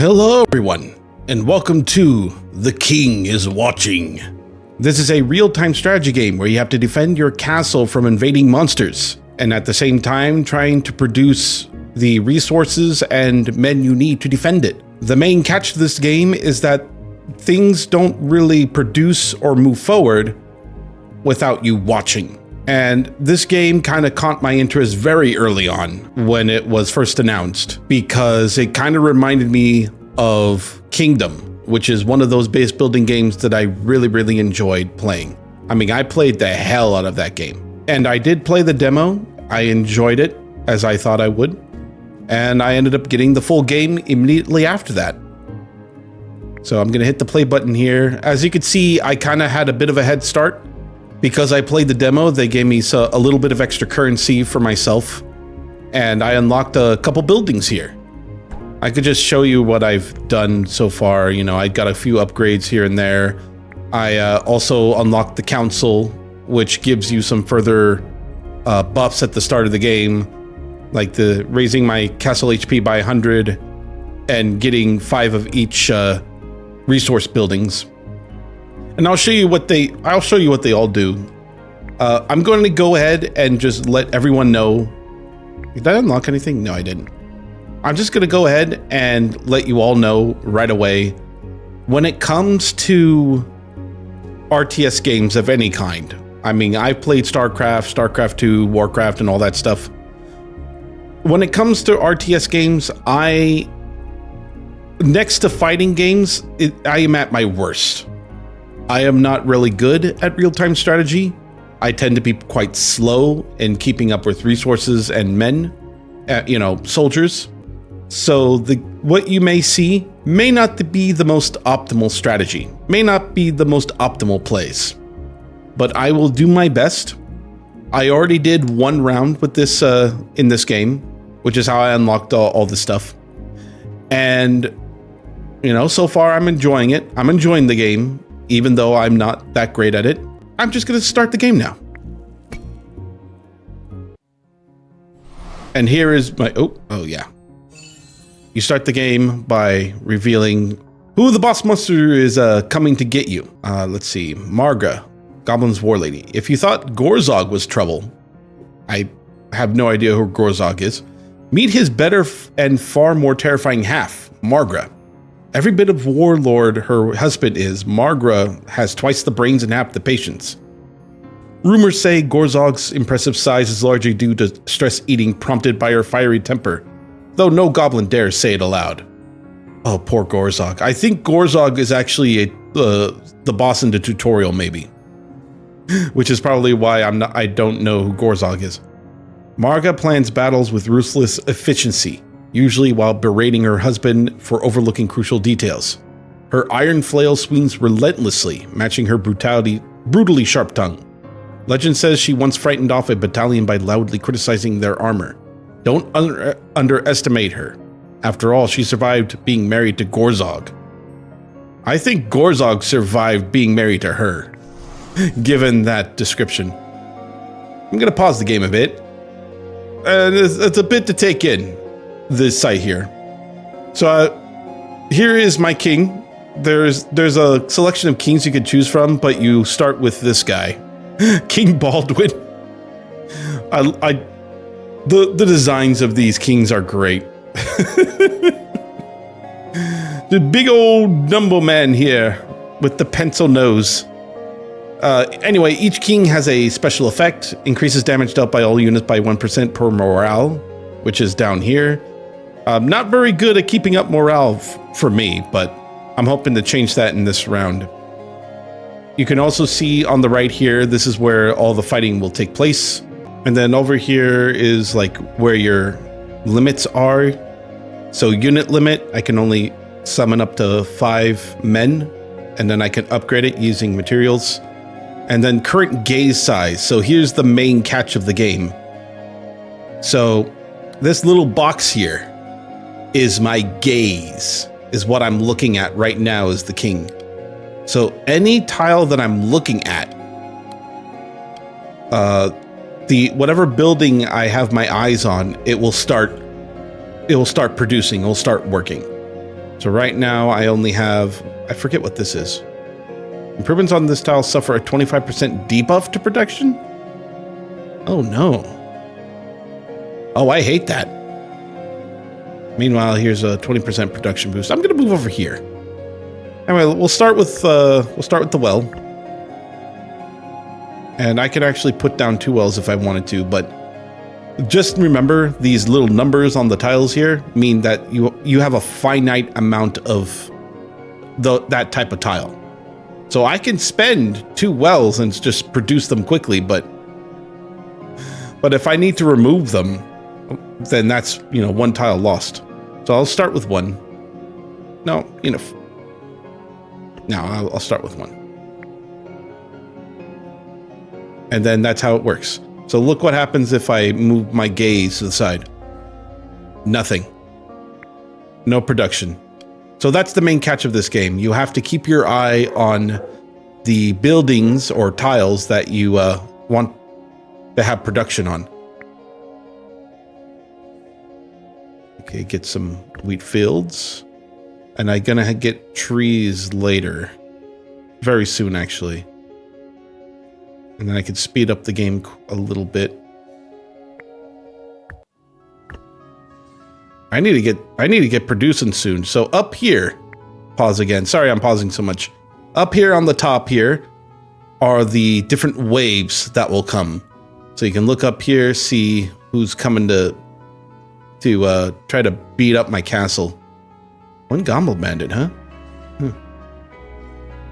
Hello everyone, and welcome to The King is Watching. This is a real-time strategy game where you have to defend your castle from invading monsters, and at the same time trying to produce the resources and men you need to defend it. The main catch to this game is that things don't really produce or move forward without you watching. And this game kind of caught my interest very early on when it was first announced, because it kind of reminded me of Kingdom, which is one of those base building games that I really enjoyed playing. I mean, I played the hell out of that game. And I did play the demo. I enjoyed it as I thought I would. And I ended up getting the full game immediately after that. So I'm gonna hit the play button here. As you can see, I kind of had a bit of a head start. Because I played the demo, they gave me a little bit of extra currency for myself, and I unlocked a couple buildings here. I could just show you what I've done so far. You know, I got a few upgrades here and there. I also unlocked the council, which gives you some further buffs at the start of the game, like the raising my castle HP by 100 and getting 5 of each resource buildings. And I'll show you what they all do. I'm going to go ahead and just let everyone know. Did I unlock anything? No, I didn't. I'm just going to go ahead and let you all know right away. When it comes to RTS games of any kind, I mean, I've played StarCraft, StarCraft 2, Warcraft, and all that stuff. When it comes to RTS games, next to fighting games, I am at my worst. I am not really good at real-time strategy. I tend to be quite slow in keeping up with resources and men, soldiers. So what you may see may not be the most optimal strategy, may not be the most optimal plays, but I will do my best. I already did one round with this in this game, which is how I unlocked all this stuff. And, so far I'm enjoying it. I'm enjoying the game. Even though I'm not that great at it, I'm just going to start the game now. And here is my, oh yeah. You start the game by revealing who the boss monster is coming to get you. Let's see, Marga, Goblin's war lady. If you thought Gorzog was trouble, I have no idea who Gorzog is. Meet his better and far more terrifying half, Margra. Every bit of warlord her husband is, Margra has twice the brains and half the patience. Rumors say Gorzog's impressive size is largely due to stress eating prompted by her fiery temper, though no goblin dares say it aloud. Oh, poor Gorzog. I think Gorzog is actually the boss in the tutorial, maybe. Which is probably why I don't know who Gorzog is. Marga plans battles with ruthless efficiency, usually while berating her husband for overlooking crucial details. Her iron flail swings relentlessly, matching her brutally sharp tongue. Legend says she once frightened off a battalion by loudly criticizing their armor. Don't underestimate her. After all, she survived being married to Gorzog. I think Gorzog survived being married to her, given that description. I'm gonna pause the game a bit. It's a bit to take in. This site here. So here is my king. There's a selection of kings you could choose from, but you start with this guy, King Baldwin. The designs of these kings are great. The big old Dumbo man here with the pencil nose. Anyway, each king has a special effect, increases damage dealt by all units by 1% per morale, which is down here. Not very good at keeping up morale for me, but I'm hoping to change that in this round. You can also see on the right here, this is where all the fighting will take place. And then over here is like where your limits are. So unit limit, I can only summon up to 5 men, and then I can upgrade it using materials. And then current gaze size. So here's the main catch of the game. So this little box here is my gaze, is what I'm looking at right now as the king. So any tile that I'm looking at, whatever building I have my eyes on, it will start producing, it will start working. So right now I only have, I forget what this is. Improvements on this tile suffer a 25% debuff to production? Oh no. Oh, I hate that. Meanwhile, here's a 20% production boost. I'm gonna move over here. Anyway, we'll start with the well. And I could actually put down 2 wells if I wanted to, but just remember these little numbers on the tiles here mean that you have a finite amount of that type of tile. So I can spend 2 wells and just produce them quickly, but if I need to remove them, then that's, 1 tile lost. So I'll start with 1. No, no, I'll start with 1. And then that's how it works. So look what happens if I move my gaze to the side. Nothing. No production. So that's the main catch of this game. You have to keep your eye on the buildings or tiles that you want to have production on. Okay, get some wheat fields. And I'm gonna get trees later. Very soon, actually. And then I can speed up the game a little bit. I need to get producing soon. So up here, pause again. Sorry, I'm pausing so much. Up here on the top here are the different waves that will come. So you can look up here, see who's coming to try to beat up my castle. 1 Gomble Bandit, huh?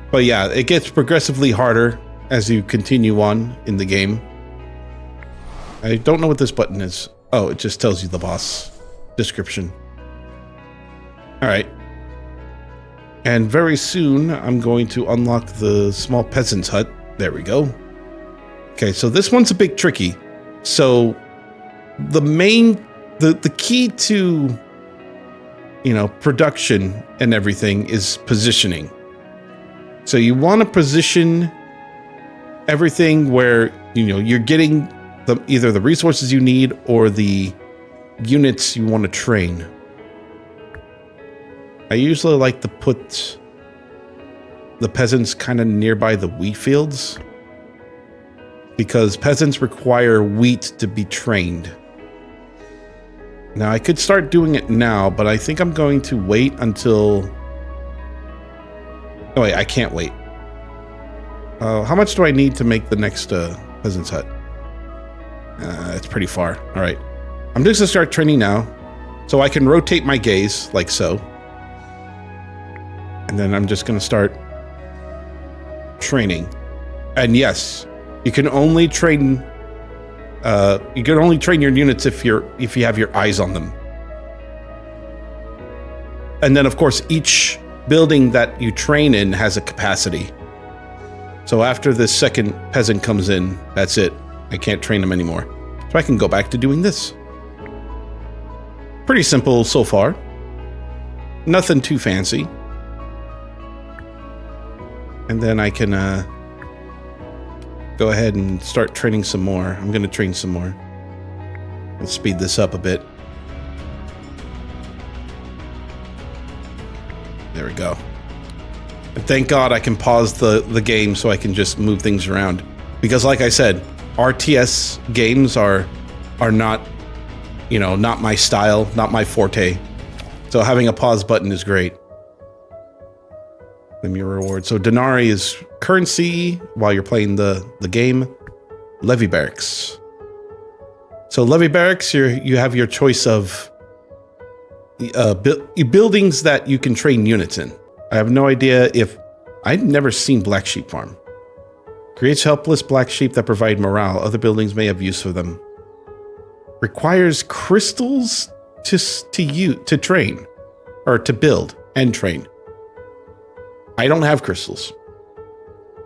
But yeah, it gets progressively harder as you continue on in the game. I don't know what this button is. Oh, it just tells you the boss description. All right. And very soon, I'm going to unlock the small peasant's hut. There we go. Okay, so this one's a bit tricky. So the key to, production and everything is positioning. So you want to position everything where, you're getting either the resources you need or the units you want to train. I usually like to put the peasants kind of nearby the wheat fields because peasants require wheat to be trained. Now, I could start doing it now, but I think I'm going to wait until... Oh, wait, I can't wait. How much do I need to make the next peasant's hut? It's pretty far. All right. I'm just going to start training now. So I can rotate my gaze, like so. And then I'm just going to start training. And yes, you can only train... you can only train your units if you have your eyes on them. And then, of course, each building that you train in has a capacity. So after the second peasant comes in, that's it. I can't train them anymore. So I can go back to doing this. Pretty simple so far. Nothing too fancy. And then I can go ahead and start training some more. I'm going to train some more. Let's speed this up a bit. There we go. And thank God I can pause the game so I can just move things around. Because like I said, RTS games are not, not my style, not my forte. So having a pause button is great. Let me reward. So Denari is currency while you're playing the game. Levy barracks. So levy barracks, you have your choice of buildings that you can train units in. I have no idea if... I've never seen Black Sheep Farm. Creates helpless black sheep that provide morale. Other buildings may have use for them. Requires crystals to train. Or to build and train. I don't have crystals.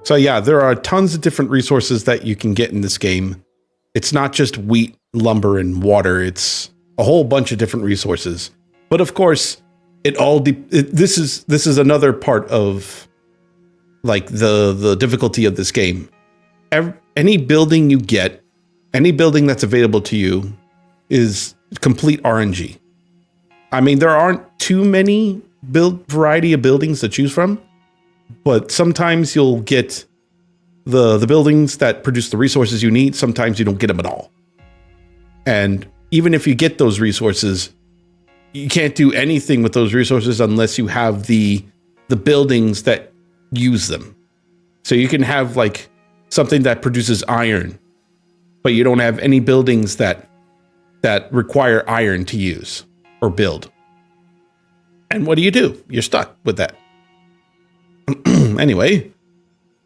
So yeah, there are tons of different resources that you can get in this game. It's not just wheat, lumber, and water. It's a whole bunch of different resources. But of course, this is another part of like the difficulty of this game. Any building you get, any building that's available to you is complete RNG. I mean, there aren't too many variety of buildings to choose from, but sometimes you'll get the buildings that produce the resources you need. Sometimes you don't get them at all. And even if you get those resources, you can't do anything with those resources unless you have the buildings that use them. So you can have like something that produces iron, but you don't have any buildings that require iron to use or build. And what do? You're stuck with that. Anyway,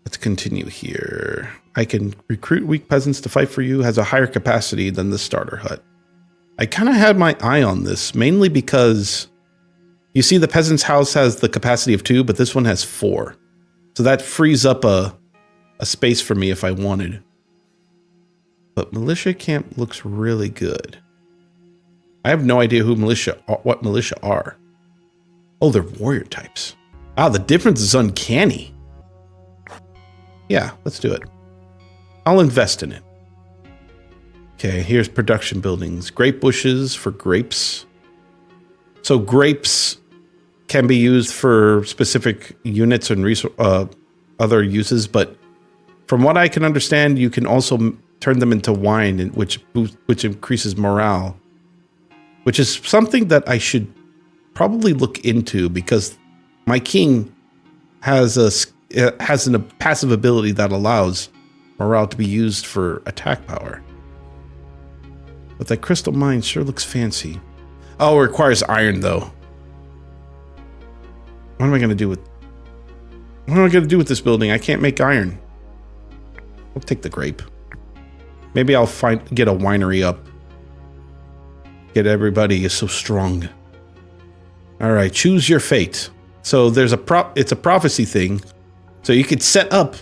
let's continue here. I can recruit weak peasants to fight for you, has a higher capacity than the starter hut. I kind of had my eye on this, mainly because you see the peasant's house has the capacity of 2, but this one has 4. So that frees up a space for me if I wanted. But militia camp looks really good. I have no idea what militia are. Oh, they're warrior types. Ah, the difference is uncanny. Yeah, let's do it. I'll invest in it. Okay, here's production buildings. Grape bushes for grapes. So grapes can be used for specific units and other uses, but from what I can understand, you can also turn them into wine, which increases morale, which is something that I should probably look into because my king has a passive ability that allows morale to be used for attack power. But that crystal mine sure looks fancy. Oh, it requires iron though. What am I going to do with this building? I can't make iron. I'll take the grape. Maybe I'll get a winery up. Everybody is so strong. All right, choose your fate. So there's it's a prophecy thing. So you could set up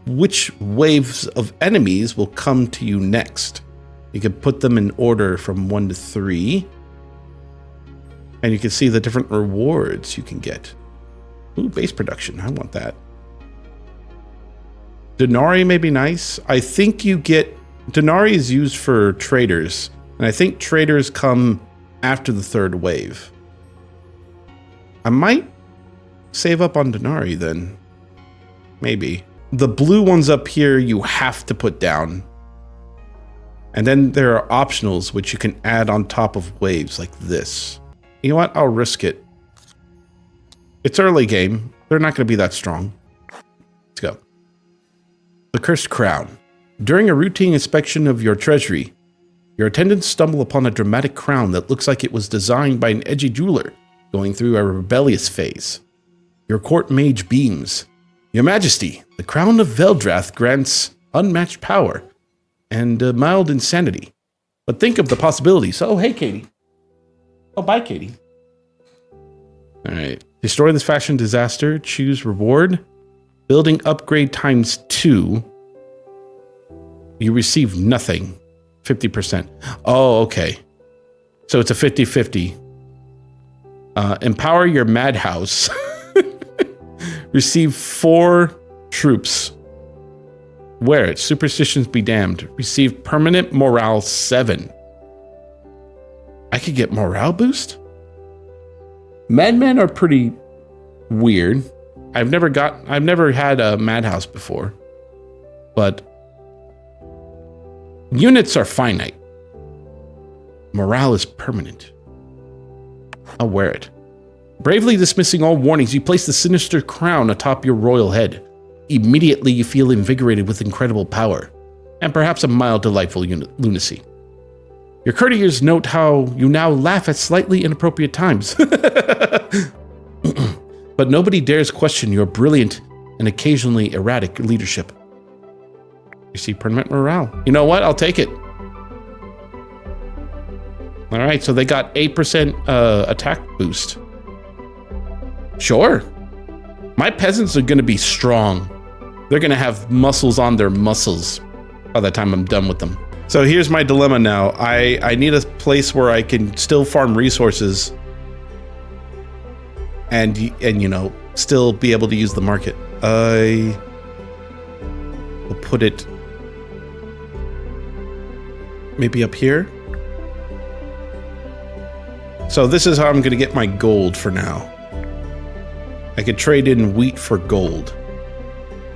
which waves of enemies will come to you next. You can put them in order from 1 to 3. And you can see the different rewards you can get. Ooh, base production. I want that. Denarii may be nice. I think you get... Denarii is used for traders. And I think traders come after the 3rd wave. I might save up on Denarii then. Maybe. The blue ones up here you have to put down. And then there are optionals which you can add on top of waves like this. You know what? I'll risk it. It's early game. They're not going to be that strong. Let's go. The Cursed Crown. During a routine inspection of your treasury, your attendants stumble upon a dramatic crown that looks like it was designed by an edgy jeweler going through a rebellious phase. Your court mage beams. Your Majesty, the crown of Veldrath grants unmatched power and mild insanity. But think of the possibilities. Oh, hey, Katie. Oh, bye, Katie. All right. Destroy this fashion disaster. Choose reward. Building upgrade times 2. You receive nothing. 50%. Oh, okay. So it's a 50-50. Empower your madhouse. Receive 4 troops. Wear it. Superstitions be damned. Receive permanent morale 7. I could get morale boost? Madmen are pretty weird. I've never had a madhouse before. But units are finite. Morale is permanent. I'll wear it. Bravely dismissing all warnings, you place the sinister crown atop your royal head. Immediately, you feel invigorated with incredible power, and perhaps a mild, delightful lunacy. Your courtiers note how you now laugh at slightly inappropriate times. But nobody dares question your brilliant and occasionally erratic leadership. You see permanent morale. You know what? I'll take it. All right, so they got 8% attack boost. Sure. My peasants are going to be strong. They're going to have muscles on their muscles by the time I'm done with them. So here's my dilemma now. I need a place where I can still farm resources and you know, still be able to use the market. I will put it maybe up here. So this is how I'm going to get my gold for now. I could trade in wheat for gold.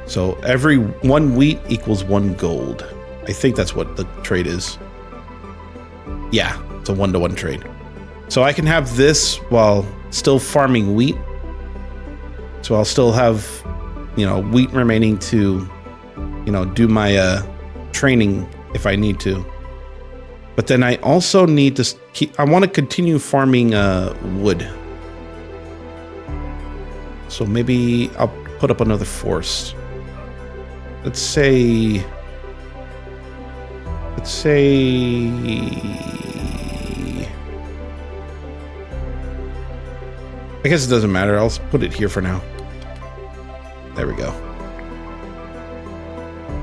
So every 1 wheat equals 1 gold. I think that's what the trade is. Yeah, it's a 1-to-1 trade. So I can have this while still farming wheat. So I'll still have, you know, wheat remaining to, you know, do my training if I need to. But then I also need to I want to continue farming wood. So maybe I'll put up another forest. Let's say I guess it doesn't matter. I'll put it here for now. There we go.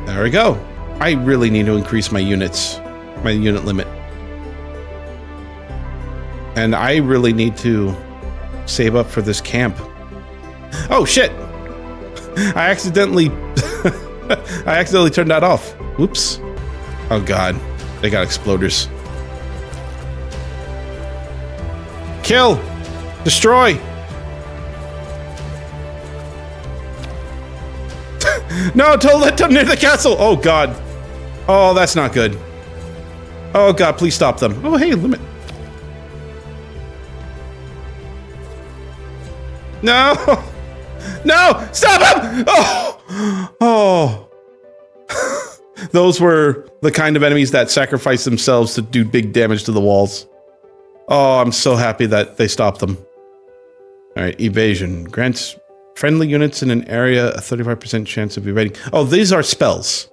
There we go. I really need to increase my units, my unit limit. And I really need to save up for this camp. Oh shit! I accidentally turned that off. Whoops. Oh god. They got exploders. Kill! Destroy! No, don't let them near the castle! Oh god. Oh, that's not good. Oh god, please stop them. Oh hey, limit. No! No! Stop him! Oh! Oh. Those were the kind of enemies that sacrifice themselves to do big damage to the walls. Oh, I'm so happy that they stopped them. Alright, evasion. Grants friendly units in an area a 35% chance of evading. Oh, these are spells.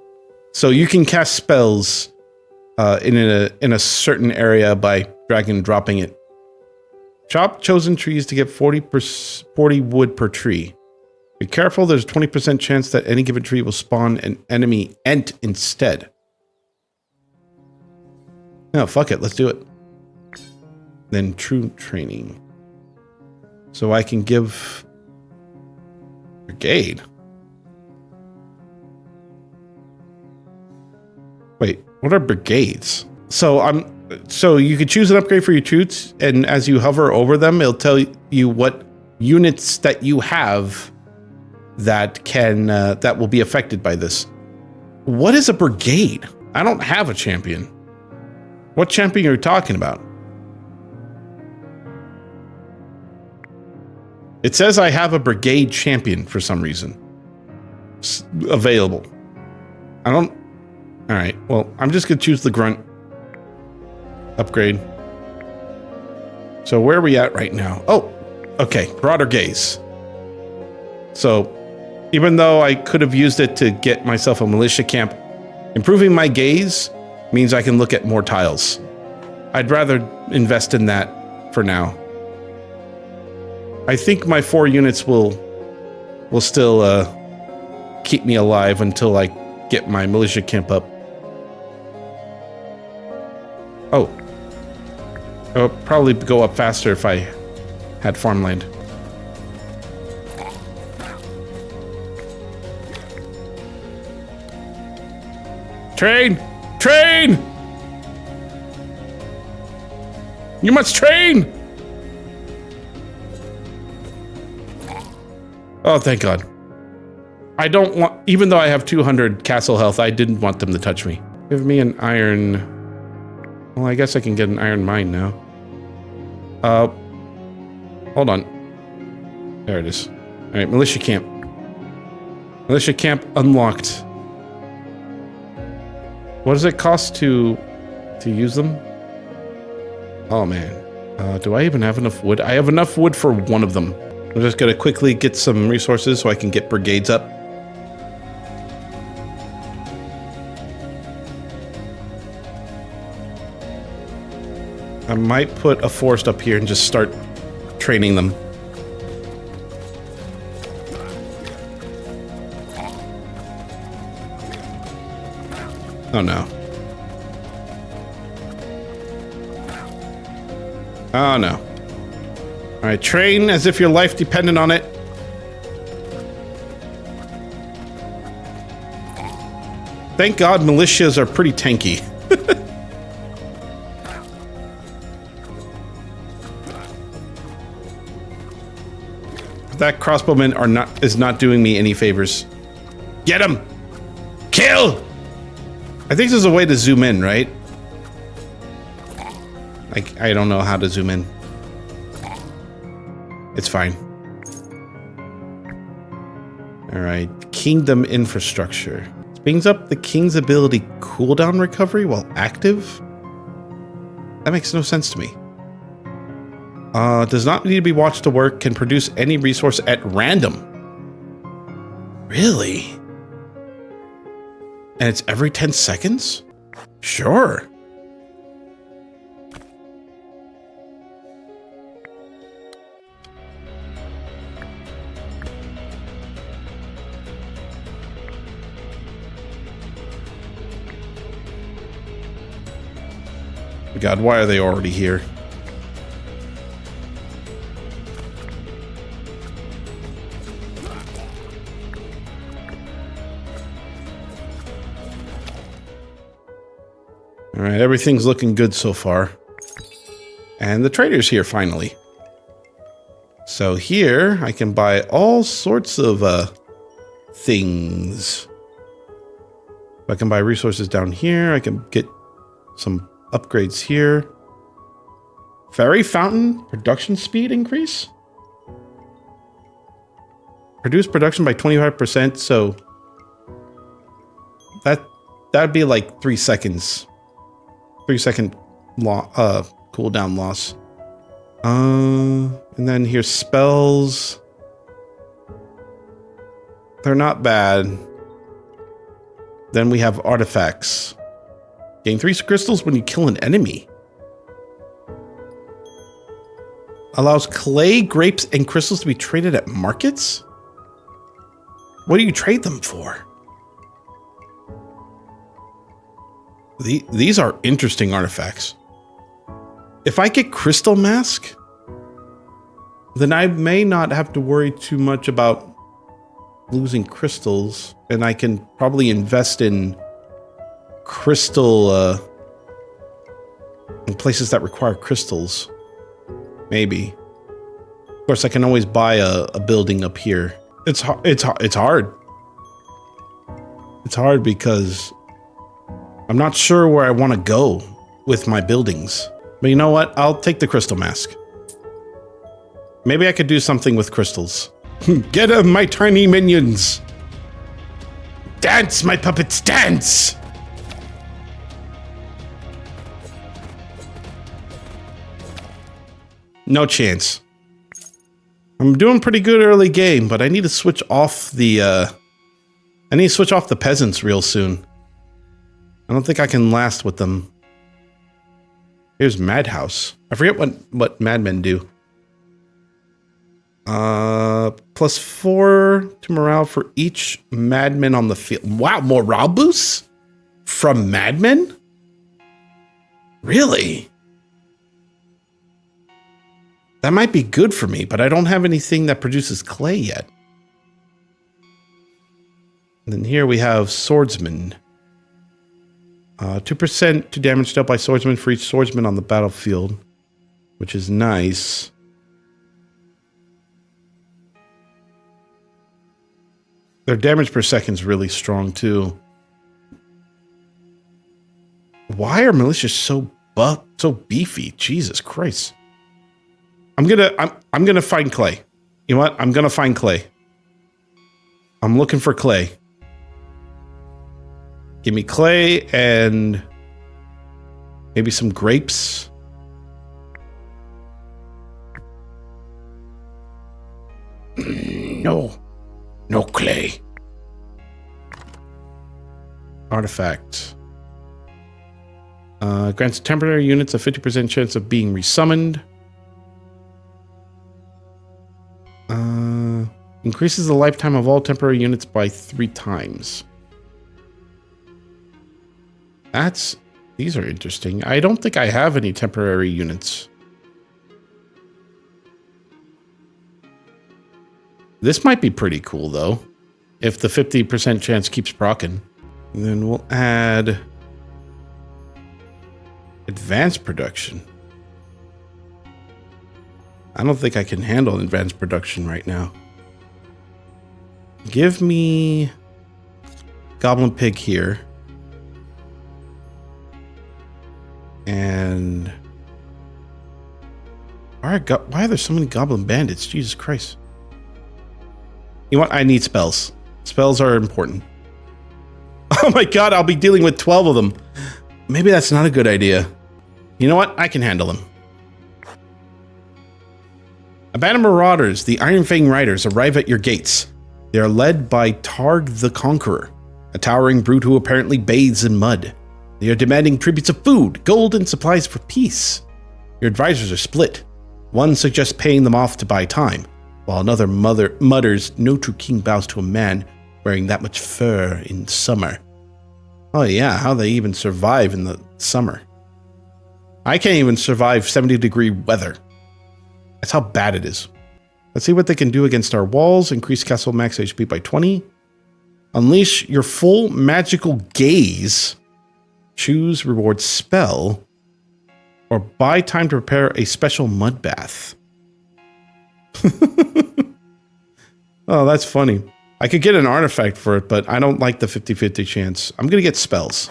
So you can cast spells in a certain area by dragging and dropping it. Chop chosen trees to get 40 wood per tree. Be careful, there's a 20% chance that any given tree will spawn an enemy ent instead. No, fuck it, let's do it. Then true training. So I can give brigade. Wait, what are brigades? So you could choose an upgrade for your troops, and as you hover over them, it'll tell you what units that you have that can that will be affected by this. What is a brigade? I don't have a champion. What champion are you talking about? It says I have a brigade champion for some reason. Available. I don't... Alright, well, I'm just gonna choose the grunt. Upgrade. So where are we at right now? Oh, okay, broader gaze. So, even though I could have used it to get myself a militia camp, improving my gaze means I can look at more tiles. I'd rather invest in that for now. I think my 4 units will still keep me alive until I get my militia camp up. Oh. It would probably go up faster if I had farmland. Train! Train! You must train! Oh, thank God. I don't want... Even though I have 200 castle health, I didn't want them to touch me. Give me an iron... Well, I guess I can get an iron mine now. Hold on. There it is. Alright, militia camp. Militia camp unlocked. What does it cost to use them? Oh, man. Do I even have enough wood? I have enough wood for one of them. I'm just gonna quickly get some resources so I can get brigades up. I might put a forest up here and just start training them. Oh no. Oh no. Alright, train as if your life depended on it. Thank God militias are pretty tanky. That crossbowman is not doing me any favors. Get him! Kill! I think there's a way to zoom in, right? I don't know how to zoom in. It's fine. Alright, kingdom infrastructure. Brings up the king's ability cooldown recovery while active? That makes no sense to me. Does not need to be watched to work, can produce any resource at random. Really? And it's every 10 seconds? Sure. God, why are they already here? All right, everything's looking good so far. And the trader's here finally. So here I can buy all sorts of things. I can buy resources down here. I can get some upgrades here. Fairy fountain production speed increase. Reduce production by 25%. So that'd be like 3 seconds. 3 second cooldown loss. And then here's spells. They're not bad. Then we have artifacts. Gain 3 crystals when you kill an enemy. Allows clay, grapes, and crystals to be traded at markets? What do you trade them for? These are interesting artifacts. If I get Crystal Mask, then I may not have to worry too much about losing crystals, and I can probably invest in crystal in places that require crystals. Maybe. Of course, I can always buy a building up here. It's hard. It's hard because I'm not sure where I want to go with my buildings. But you know what? I'll take the crystal mask. Maybe I could do something with crystals. Get 'em, my tiny minions! Dance, my puppets, dance! No chance. I'm doing pretty good early game, but I need to switch off the peasants real soon. I don't think I can last with them. Here's Madhouse. I forget what madmen do. +4 to morale for each madman on the field. Wow, morale boosts from madmen? Really? That might be good for me, but I don't have anything that produces clay yet. And then here we have Swordsman. 2% to damage dealt by swordsman for each swordsman on the battlefield, which is nice. Their damage per second is really strong too. Why are militias so beefy? Jesus Christ. I'm gonna find clay. You know what? I'm gonna find clay. I'm looking for clay. Give me clay and maybe some grapes. No clay. Artifact. Grants temporary units a 50% chance of being resummoned. Increases the lifetime of all temporary units by 3 times. These are interesting. I don't think I have any temporary units. This might be pretty cool though, if the 50% chance keeps proccing. And then we'll add advanced production. I don't think I can handle advanced production right now. Give me Goblin Pig here. And why are there so many Goblin Bandits? Jesus Christ. You know what? I need spells. Spells are important. Oh my god, I'll be dealing with 12 of them. Maybe that's not a good idea. You know what? I can handle them. A band of marauders, the Iron Fang Riders, arrive at your gates. They are led by Targ the Conqueror, a towering brute who apparently bathes in mud. They are demanding tributes of food, gold, and supplies for peace. Your advisors are split. One suggests paying them off to buy time, while another mutters, "No true king bows to a man wearing that much fur in summer." Oh yeah, how they even survive in the summer. I can't even survive 70-degree weather. That's how bad it is. Let's see what they can do against our walls. Increase castle max HP by 20. Unleash your full magical gaze. Choose reward spell. Or buy time to prepare a special mud bath. Oh, that's funny. I could get an artifact for it, but I don't like the 50-50 chance. I'm going to get spells.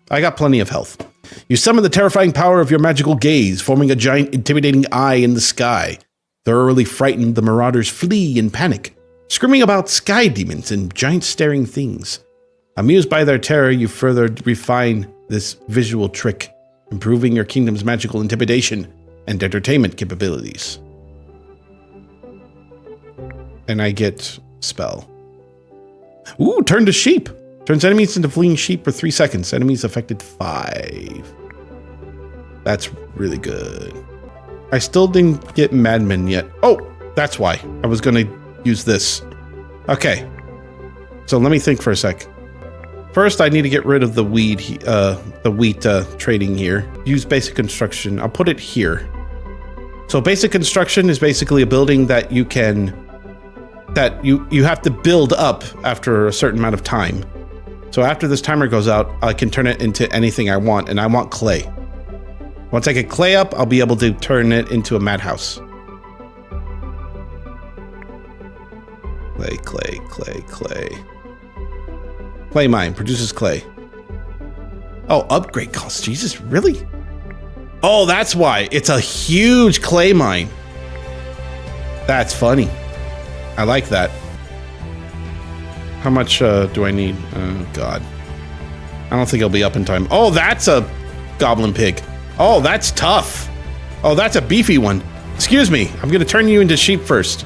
I got plenty of health. You summon the terrifying power of your magical gaze, forming a giant intimidating eye in the sky. Thoroughly frightened, the marauders flee in panic, screaming about sky demons and giant staring things. Amused by their terror, you further refine this visual trick, improving your kingdom's magical intimidation and entertainment capabilities. And I get spell. Ooh, turn to sheep. Turns enemies into fleeing sheep for 3 seconds. Enemies affected 5. That's really good. I still didn't get Madmen yet. Oh, that's why. I was going to use this. Okay. So let me think for a sec. First, I need to get rid of the wheat trading here. Use basic construction. I'll put it here. So basic construction is basically a building that you can... that you have to build up after a certain amount of time. So after this timer goes out, I can turn it into anything I want, and I want clay. Once I get clay up, I'll be able to turn it into a madhouse. Clay, clay, clay, clay. Clay mine produces clay. Oh, upgrade costs. Jesus, really? Oh, that's why. It's a huge clay mine. That's funny. I like that. How much do I need? Oh, God. I don't think I'll be up in time. Oh, that's a goblin pig. Oh, that's tough. Oh, that's a beefy one. Excuse me. I'm going to turn you into sheep first.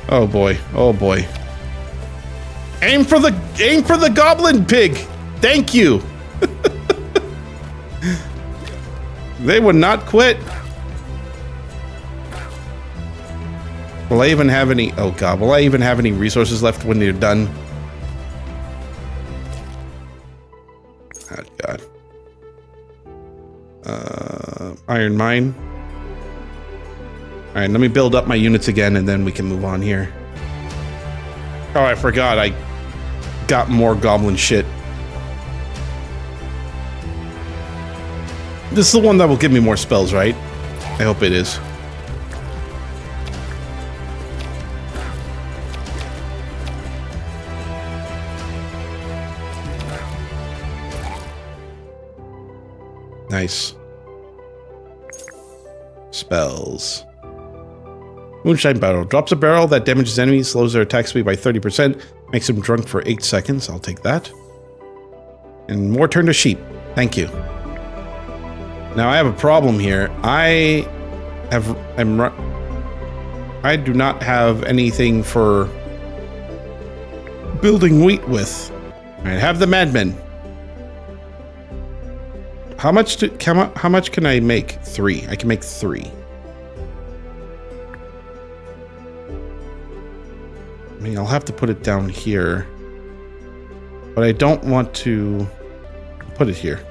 Oh boy. Oh boy. Aim for the goblin pig. Thank you. They would not quit. Will I even have any? Oh God, will I even have any resources left when they're done? Oh God. Iron mine. All right, let me build up my units again, and then we can move on here. Oh, I forgot. I got more goblin shit. This is the one that will give me more spells, right? I hope it is. Nice. Spells. Moonshine Barrel. Drops a barrel that damages enemies, slows their attack speed by 30%, makes them drunk for 8 seconds. I'll take that. And more turn to sheep. Thank you. Now I have a problem here. I do not have anything for building wheat with. I have the madmen. How much can I make? 3. I can make 3. I mean, I'll have to put it down here, but I don't want to put it here.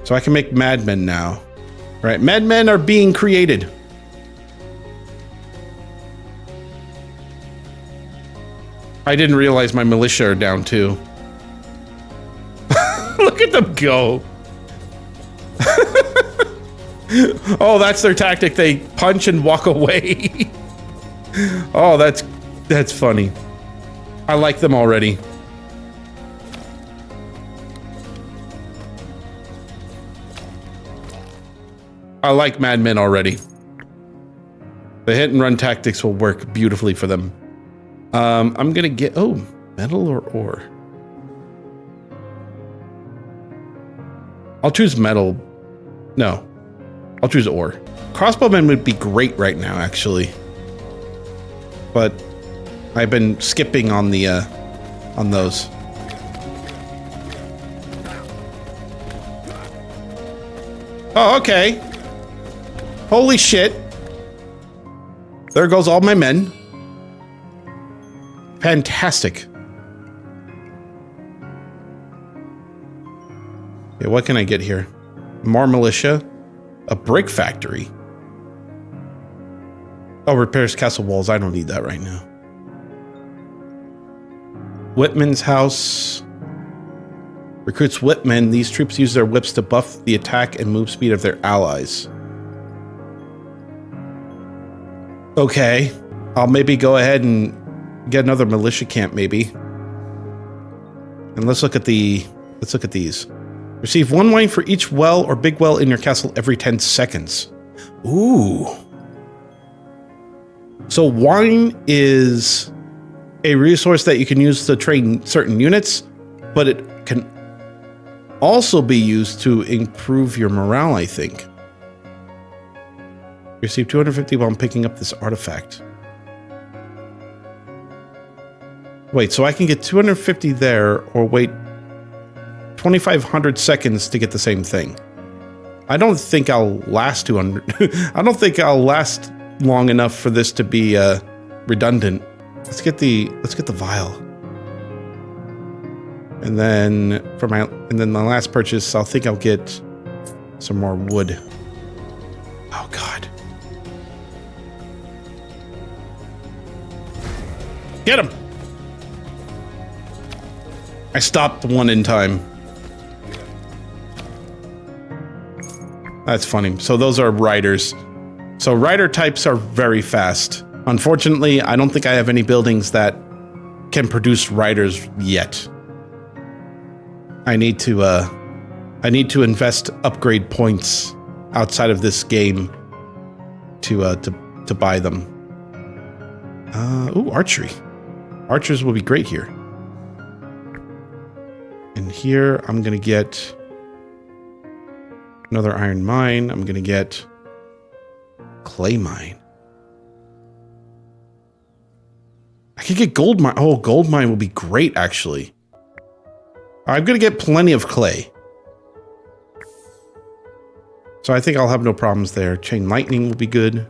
So I can make madmen now. All right, madmen are being created. I didn't realize my militia are down too. Look at them go. Oh, that's their tactic. They punch and walk away. Oh, that's funny. I like them already. I like Mad Men already. The hit and run tactics will work beautifully for them. I'm gonna get, oh, metal or ore? I'll choose metal. No, I'll choose ore. Crossbowmen would be great right now, actually. But I've been skipping on the, on those. Oh, okay. Holy shit. There goes all my men. Fantastic. Okay, what can I get here? More militia. A brick factory. Oh, repairs castle walls. I don't need that right now. Whitman's house. Recruits whipmen. These troops use their whips to buff the attack and move speed of their allies. Okay. I'll maybe go ahead and get another militia camp, maybe. And let's look at these. Receive 1 wine for each well or big well in your castle every 10 seconds. Ooh. So wine is a resource that you can use to train certain units, but it can also be used to improve your morale, I think. Receive 250 while I'm picking up this artifact. Wait, so I can get 250 there or wait 2,500 seconds to get the same thing. I don't think I'll last 200. I don't think I'll last long enough for this to be redundant. Let's get the vial. And then the last purchase, I think I'll get some more wood. Oh god. Get him! I stopped one in time. That's funny. So those are riders. So rider types are very fast. Unfortunately, I don't think I have any buildings that can produce riders yet. I need to invest upgrade points outside of this game to buy them. Ooh, archery. Archers will be great here. And here I'm gonna get another iron mine. I'm gonna get clay mine. I could get gold mine. Oh, gold mine will be great, actually. I'm gonna get plenty of clay. So I think I'll have no problems there. Chain lightning will be good.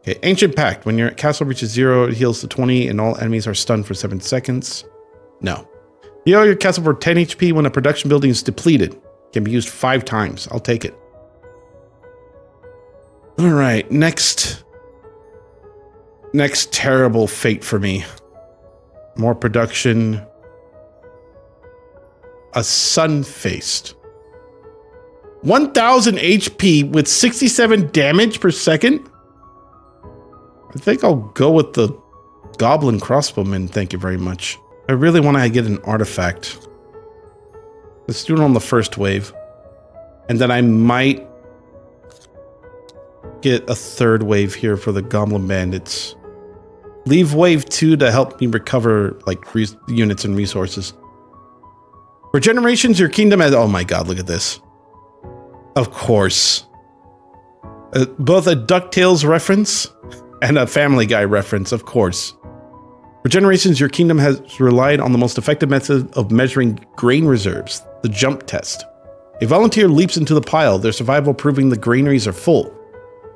Okay, Ancient Pact. When your castle reaches 0, it heals to 20 and all enemies are stunned for 7 seconds. No. Heal your castle for 10 HP when a production building is depleted. Can be used 5 times. I'll take it. All right, next terrible fate for me. More production. A sun-faced. 1000 HP with 67 damage per second? I think I'll go with the goblin crossbowman, thank you very much. I really want to get an artifact. Let's do it on the first wave. And then I might get a third wave here for the goblin bandits. Leave wave 2 to help me recover like units and resources. For generations, your kingdom has... Oh my god, look at this. Of course. Both a DuckTales reference and a Family Guy reference, of course. For generations, your kingdom has relied on the most effective method of measuring grain reserves, the jump test. A volunteer leaps into the pile, their survival proving the granaries are full.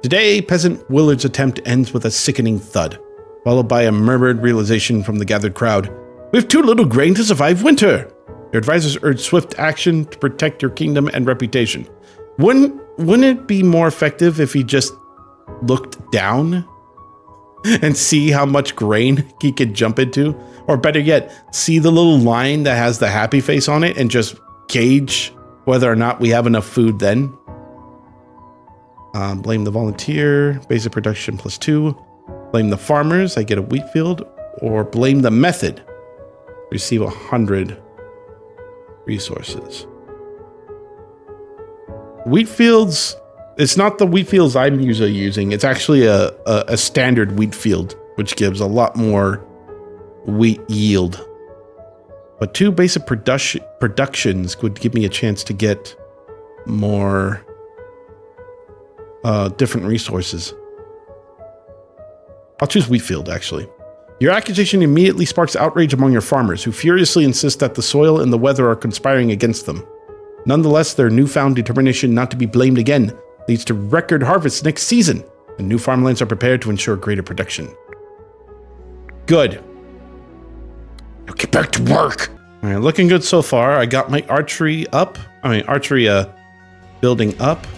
Today, peasant Willard's attempt ends with a sickening thud, followed by a murmured realization from the gathered crowd. We have too little grain to survive winter. Your advisors urge swift action to protect your kingdom and reputation. Wouldn't it be more effective if he just looked down? and see how much grain he could jump into? Or better yet, see the little line that has the happy face on it and just gauge whether or not we have enough food then? Blame the volunteer, basic production +2. Blame the farmers, I get a wheat field. Or blame the method, receive 100 resources. Wheat fields, it's not the wheat fields I'm usually using. It's actually a standard wheat field, which gives a lot more wheat yield. But 2 basic productions would give me a chance to get more different resources. I'll choose wheat field, actually. Your accusation immediately sparks outrage among your farmers, who furiously insist that the soil and the weather are conspiring against them. Nonetheless, their newfound determination not to be blamed again leads to record harvests next season, and new farmlands are prepared to ensure greater production. Good. Now get back to work. All right, looking good so far. I got my archery building up.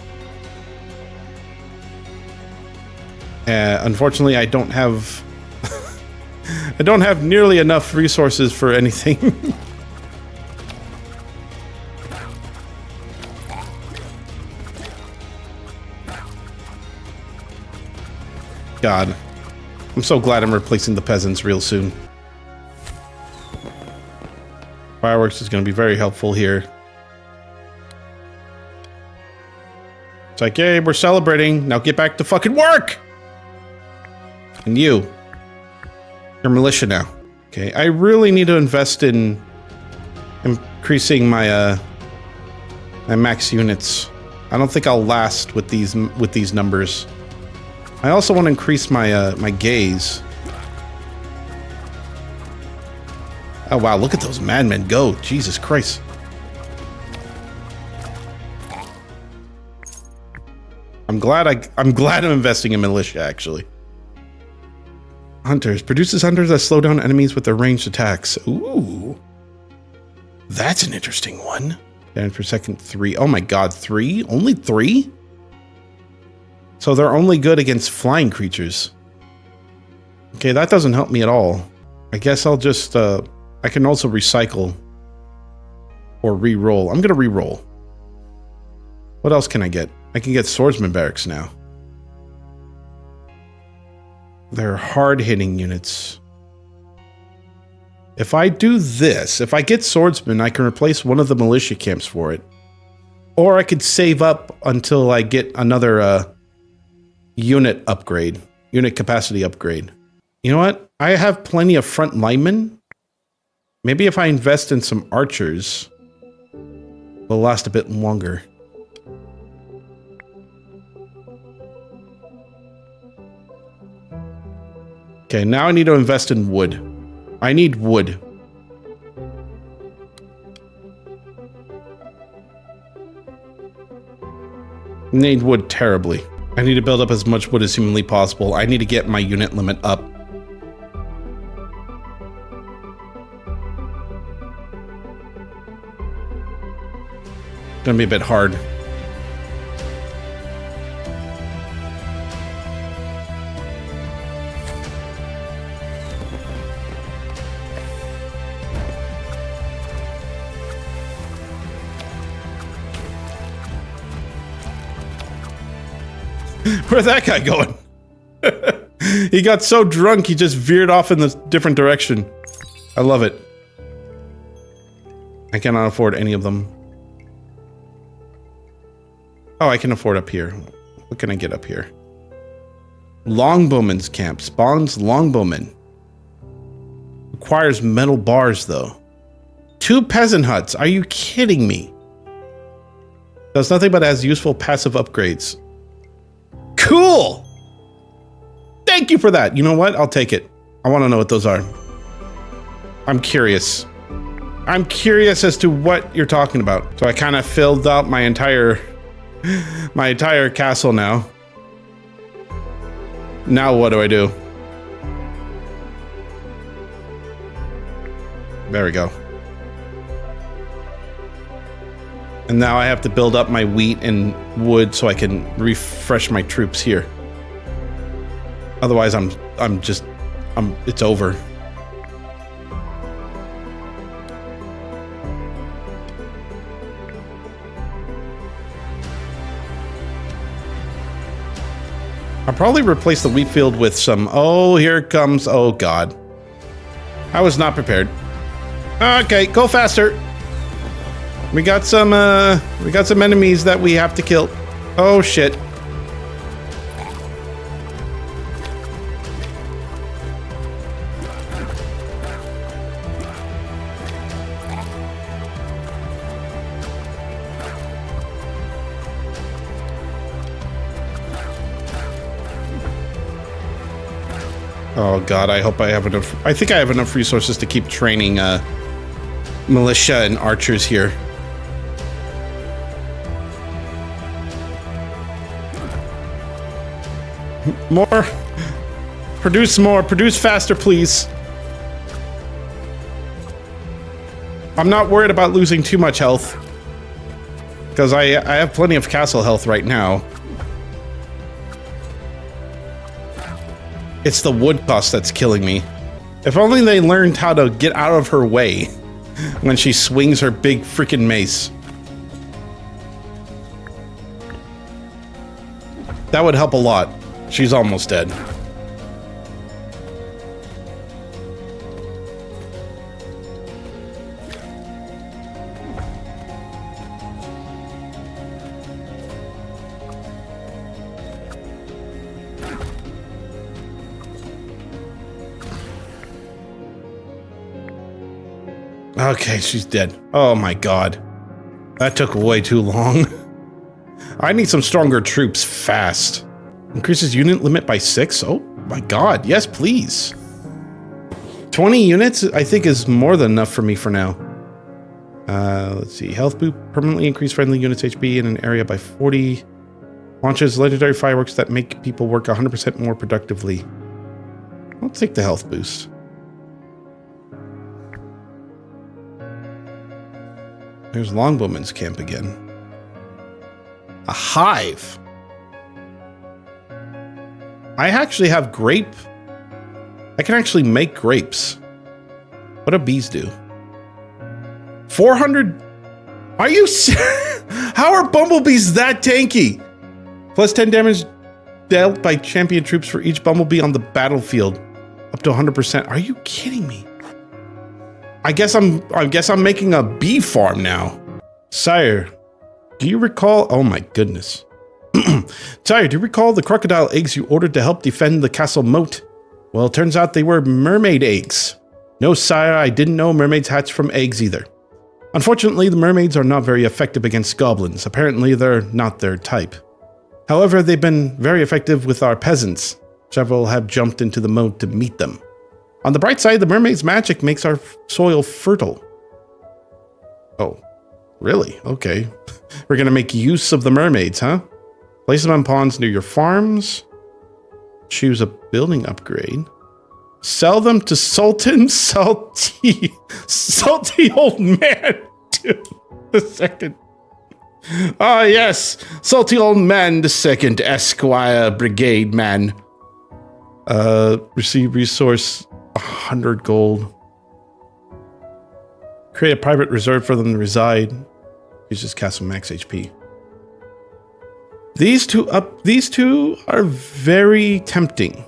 Unfortunately, I don't have nearly enough resources for anything. God, I'm so glad I'm replacing the peasants real soon. Fireworks is going to be very helpful here. It's like, yay, we're celebrating. Now get back to fucking work! And you're militia now. Okay, I really need to invest in increasing my my max units. I don't think I'll last with these numbers. I also want to increase my my gaze. Oh wow, look at those madmen go. Jesus Christ. I'm glad I'm investing in militia, actually. Hunters. Produces hunters that slow down enemies with their ranged attacks. Ooh. That's an interesting one. Damage per second 3. Oh my god, 3? Only 3? So they're only good against flying creatures. Okay, that doesn't help me at all. I guess I'll just, I can also recycle or re-roll. I'm gonna re-roll. What else can I get? I can get swordsman barracks now. They're hard-hitting units. If I do this, if I get swordsman, I can replace one of the militia camps for it. Or I could save up until I get another unit upgrade, unit capacity upgrade. You know what? I have plenty of front linemen. Maybe if I invest in some archers, they'll last a bit longer. Okay, now I need to invest in wood. I need wood. Need wood terribly. I need to build up as much wood as humanly possible. I need to get my unit limit up. Gonna be a bit hard. Where'd that guy going? He got so drunk, he just veered off in this different direction. I love it. I cannot afford any of them. Oh, I can afford up here. What can I get up here? Longbowman's camp. Spawns longbowmen. Requires metal bars, though. 2 peasant huts. Are you kidding me? Does nothing but has useful passive upgrades. Cool! Thank you for that. You know what? I'll take it. I want to know what those are. I'm curious. I'm curious as to what you're talking about. So I kind of filled out my entire castle now. Now what do I do? There we go. And now I have to build up my wheat and wood so I can refresh my troops here. Otherwise, I'm it's over. I'll probably replace the wheat field with some, oh, here it comes. Oh God. I was not prepared. Okay, go faster. We got some enemies that we have to kill. Oh shit. Oh God, I hope I have enough. I think I have enough resources to keep training militia and archers here. More. Produce faster, please. I'm not worried about losing too much health, because I have plenty of castle health right now. It's the wood cost that's killing me. If only they learned how to get out of her way when she swings her big freaking mace. That would help a lot. She's almost dead. Okay, she's dead. Oh my God. That took way too long. I need some stronger troops fast. Increases unit limit by 6? Oh my God, yes please. 20 units I think is more than enough for me for now. Let's see, health boot, permanently increase friendly units HP in an area by 40. Launches legendary fireworks that make people work 100% more productively. I'll take the health boost. There's Longbowman's camp again. A hive. I actually have grape. I can actually make grapes. What do bees do? 400. Are you? How are bumblebees that tanky? Plus 10 damage dealt by champion troops for each bumblebee on the battlefield, up to 100%. Are you kidding me? I guess I'm making a bee farm now. Sire, do you recall? Oh my goodness. Sire, do you recall the crocodile eggs you ordered to help defend the castle moat? Well, it turns out they were mermaid eggs. No, sire, I didn't know mermaids hatch from eggs either. Unfortunately, the mermaids are not very effective against goblins. Apparently, they're not their type. However, they've been very effective with our peasants. Several have jumped into the moat to meet them. On the bright side, the mermaid's magic makes our soil fertile. Oh, really? Okay. We're gonna make use of the mermaids, huh? Place them on ponds near your farms. Choose a building upgrade. Sell them to Sultan Salty old man. The second. Ah, yes. Salty old man, the second Esquire Brigade man. Receive resource 100 gold. Create a private reserve for them to reside. Uses castle max HP. These two are very tempting.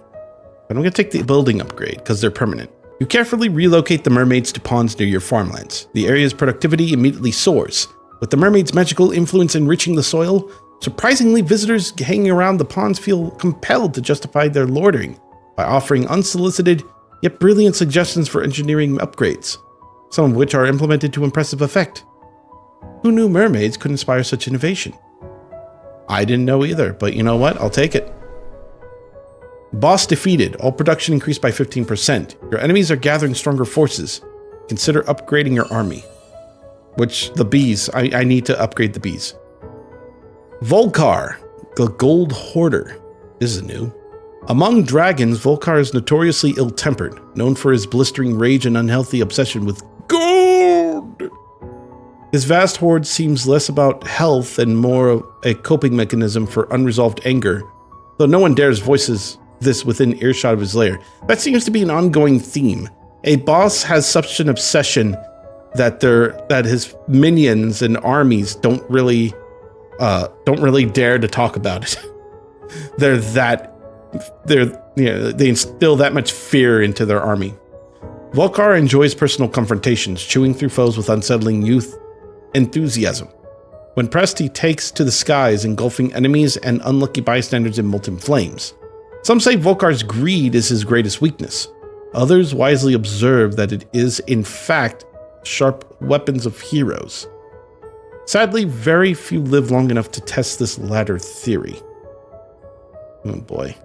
But I'm going to take the building upgrade because they're permanent. You carefully relocate the mermaids to ponds near your farmlands. The area's productivity immediately soars. With the mermaid's magical influence enriching the soil, surprisingly, visitors hanging around the ponds feel compelled to justify their loitering by offering unsolicited yet brilliant suggestions for engineering upgrades, some of which are implemented to impressive effect. Who knew mermaids could inspire such innovation? I didn't know either, but you know what? I'll take it. Boss defeated. All production increased by 15%. Your enemies are gathering stronger forces. Consider upgrading your army. Which, the bees. I need to upgrade the bees. Volkar, the Gold Hoarder. This is new. Among dragons, Volkar is notoriously ill-tempered, known for his blistering rage and unhealthy obsession with gold. His vast hoard seems less about health and more a coping mechanism for unresolved anger, though no one dares voice this within earshot of his lair. That seems to be an ongoing theme. A boss has such an obsession that his minions and armies don't really dare to talk about it. They instill that much fear into their army. Volkar enjoys personal confrontations, chewing through foes with unsettling youth enthusiasm. When pressed, he takes to the skies, engulfing enemies and unlucky bystanders in molten flames. Some say Volkar's greed is his greatest weakness. Others wisely observe that it is, in fact, sharp weapons of heroes. Sadly, very few live long enough to test this latter theory. Oh boy.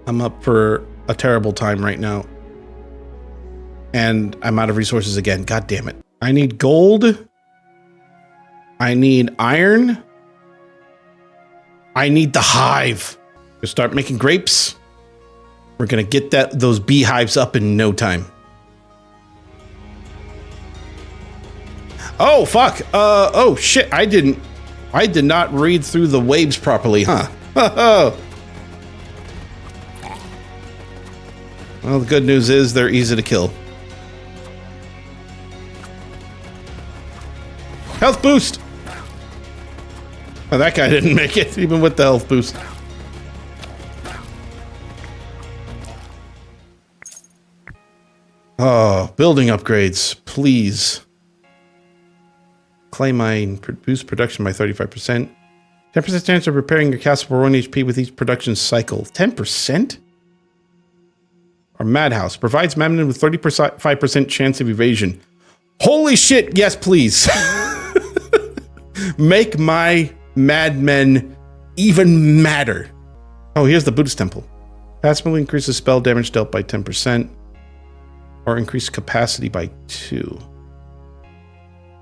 I'm up for a terrible time right now. And I'm out of resources again. God damn it. I need gold. I need iron. I need the hive. To start making grapes. We're gonna get those beehives up in no time. Oh fuck. Oh shit. I did not read through the waves properly, huh? Well, the good news is they're easy to kill. Health boost! Oh, that guy didn't make it, even with the health boost. Oh, building upgrades, please. Clay mine, boost production by 35%. 10% chance of repairing your castle for 1 HP with each production cycle. 10%? Or Madhouse, provides madmen with 35% chance of evasion. Holy shit, yes please. Make my madmen even madder. Oh, here's the Buddhist temple. Passively increases spell damage dealt by 10%. Or increase capacity by 2.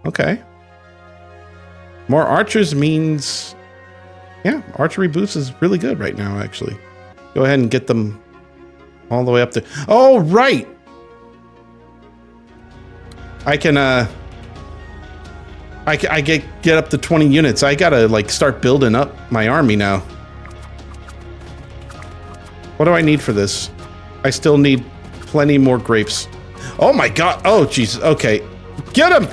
Okay. More archers means... Yeah, archery boost is really good right now, actually. Go ahead and get them all the way up there. Oh, right! I can, I get up to 20 units. I gotta, like, start building up my army now. What do I need for this? I still need plenty more grapes. Oh my god! Oh, Jesus. Okay. Get him!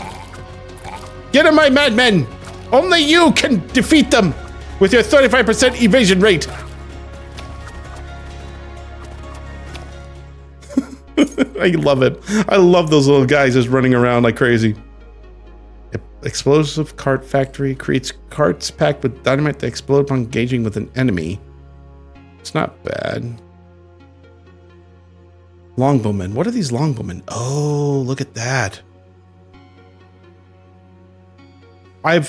Get him, my madmen! Only you can defeat them with your 35% evasion rate. I love it. I love those little guys just running around like crazy. Explosive cart factory creates carts packed with dynamite that explode upon engaging with an enemy. It's not bad. Longbowmen. What are these longbowmen? Oh, look at that. I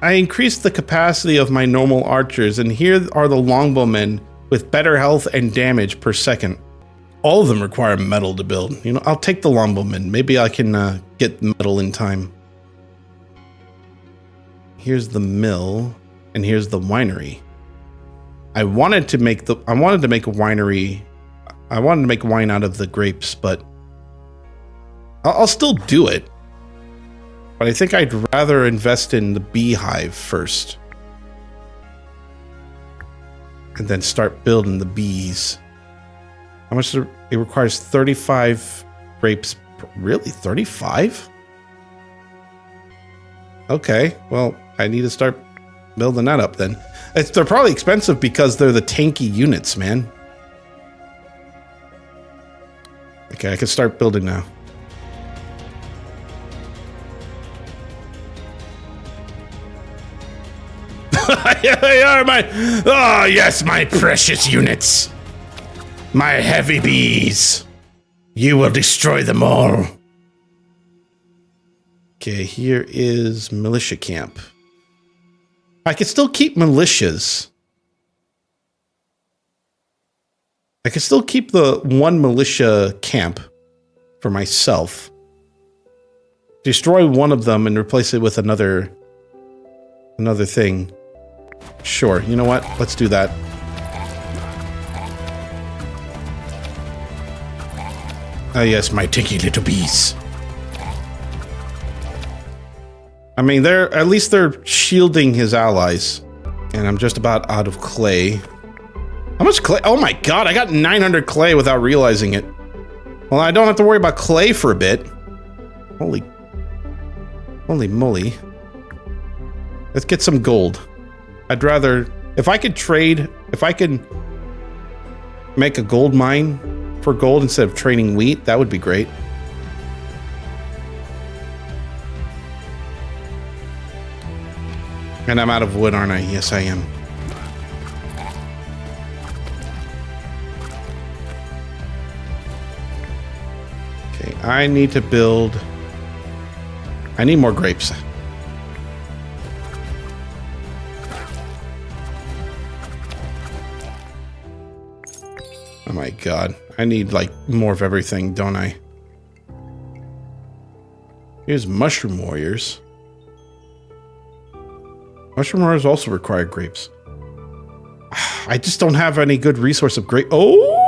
increased the capacity of my normal archers, and here are the longbowmen with better health and damage per second. All of them require metal to build. You know, I'll take the longbowmen. Maybe I can get metal in time. Here's the mill, and here's the winery. I wanted to make a winery. I wanted to make wine out of the grapes, but I'll still do it. But I think I'd rather invest in the beehive first. And then start building the bees. How much it requires 35 grapes. Really? 35? Okay, well, I need to start building that up then. They're probably expensive because they're the tanky units, man. Okay, I can start building now. Here they are, oh yes, my precious units. My heavy bees. You will destroy them all. Okay, here is militia camp. I can still keep militias. I can still keep the one militia camp for myself. Destroy one of them and replace it with another thing. Sure, you know what? Let's do that. Ah, yes, my tinky little bees. I mean, at least they're shielding his allies. And I'm just about out of clay. How much clay? Oh my god, I got 900 clay without realizing it. Well, I don't have to worry about clay for a bit. Holy moly. Let's get some gold. I'd rather, if I could make a gold mine for gold instead of trading wheat, that would be great. And I'm out of wood, aren't I? Yes, I am. Okay, I need to build... I need more grapes. Oh my god. I need, like, more of everything, don't I? Here's mushroom warriors. Mushroom warriors also require grapes. I just don't have any good resource of grape. Oh!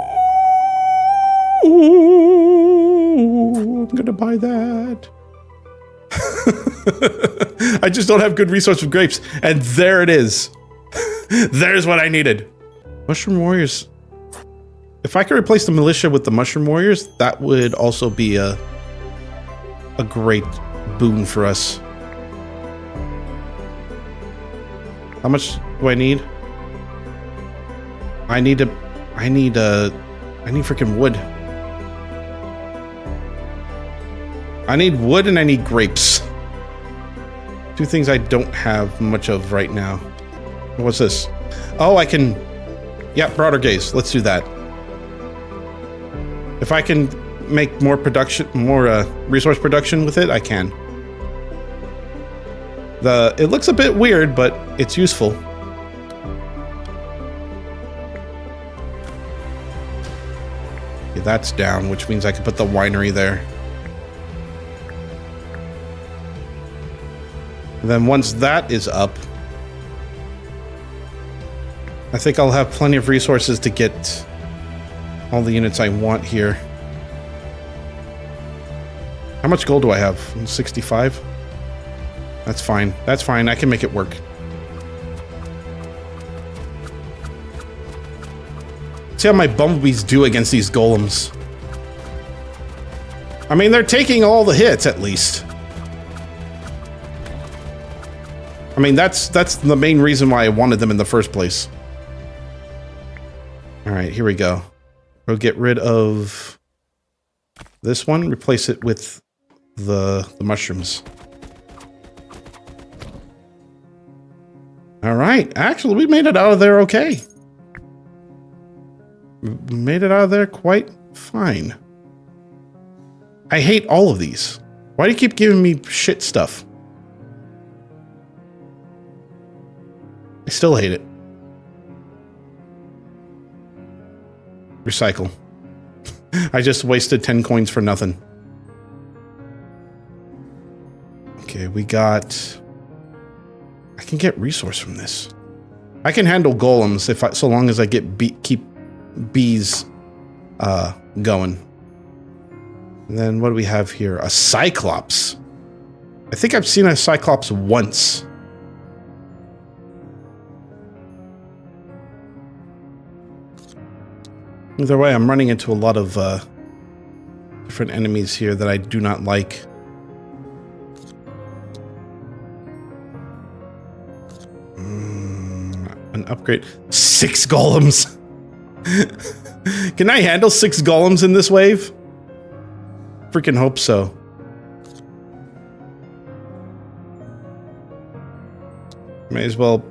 I'm gonna buy that. I just don't have good resource of grapes. And there it is. There's what I needed. Mushroom warriors. If I could replace the militia with the mushroom warriors, that would also be a great boon for us. How much do I need? I need freaking wood. I need wood and I need grapes. Two things I don't have much of right now. What's this? Oh, I can... Yeah, broader gaze. Let's do that. If I can make more production, more resource production with it, I can. It looks a bit weird, but it's useful. Okay, that's down, which means I can put the winery there. And then once that is up, I think I'll have plenty of resources to get all the units I want here. How much gold do I have? 65? That's fine. That's fine. I can make it work. See how my bumblebees do against these golems. I mean, they're taking all the hits, at least. I mean, that's the main reason why I wanted them in the first place. Alright, here we go. We'll get rid of this one, replace it with the mushrooms. Alright, actually, we made it out of there okay. We made it out of there quite fine. I hate all of these. Why do you keep giving me shit stuff? I still hate it. Recycle. I just wasted 10 coins for nothing. Okay, we got... I can get resource from this. I can handle golems so long as I get keep bees going. And then what do we have here? A cyclops. I think I've seen a cyclops once. Either way, I'm running into a lot of different enemies here that I do not like. An upgrade. 6 golems! Can I handle 6 golems in this wave? Freaking hope so. May as well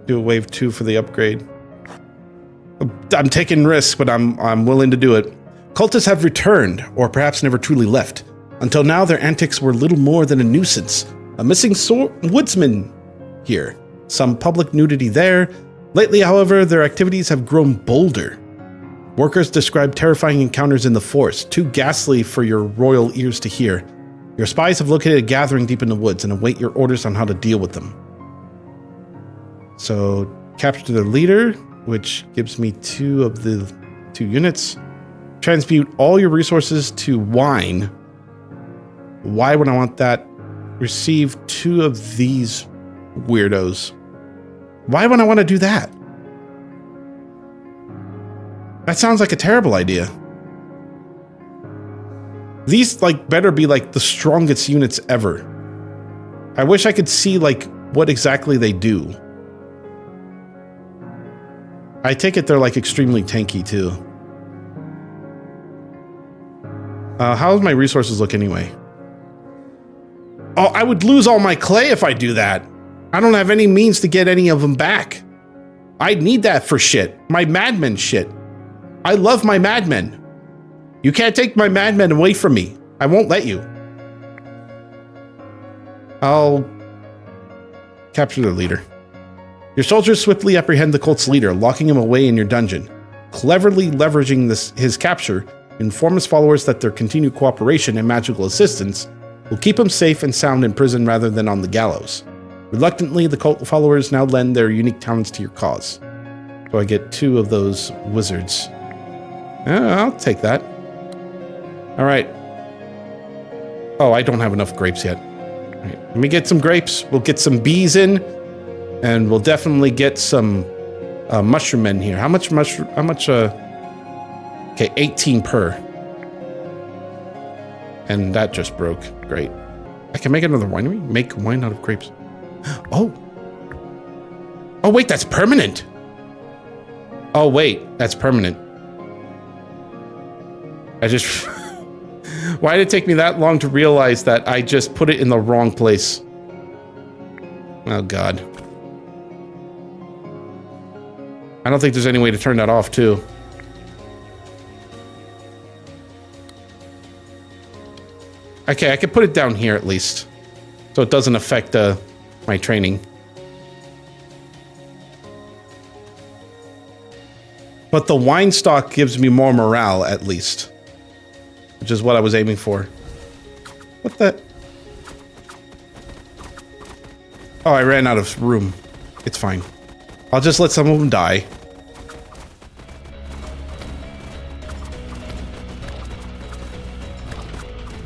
do a wave 2 for the upgrade. I'm taking risks, but I'm willing to do it. Cultists have returned, or perhaps never truly left. Until now, their antics were little more than a nuisance. A missing woodsman here. Some public nudity there. Lately, however, their activities have grown bolder. Workers describe terrifying encounters in the forest, too ghastly for your royal ears to hear. Your spies have located a gathering deep in the woods and await your orders on how to deal with them. So, capture their leader, which gives me 2 of the 2 units. Transmute all your resources to wine. Why would I want that? Receive 2 of these weirdos. Why would I want to do that? That sounds like a terrible idea. These like better be like the strongest units ever. I wish I could see like what exactly they do. I take it they're like extremely tanky too. How's my resources look anyway? Oh, I would lose all my clay if I do that. I don't have any means to get any of them back. I need that for shit. My madmen shit. I love my madmen. You can't take my madmen away from me. I won't let you. I'll capture the leader. Your soldiers swiftly apprehend the cult's leader, locking him away in your dungeon. Cleverly leveraging his capture, inform his followers that their continued cooperation and magical assistance will keep him safe and sound in prison rather than on the gallows. Reluctantly, the cult followers now lend their unique talents to your cause. So I get 2 of those wizards. I'll take that. All right. Oh, I don't have enough grapes yet. All right, let me get some grapes. We'll get some bees in, and we'll definitely get some mushroom men here. How much mushroom? How much? Okay, 18 per. And that just broke. Great. I can make another winery. Make wine out of grapes. Oh. Oh wait, that's permanent. Oh wait, that's permanent. I just... Why did it take me that long to realize that I just put it in the wrong place? Oh God. I don't think there's any way to turn that off too. Okay, I could put it down here at least, so it doesn't affect my training. But the wine stock gives me more morale at least, which is what I was aiming for. What the? Oh, I ran out of room. It's fine. I'll just let some of them die.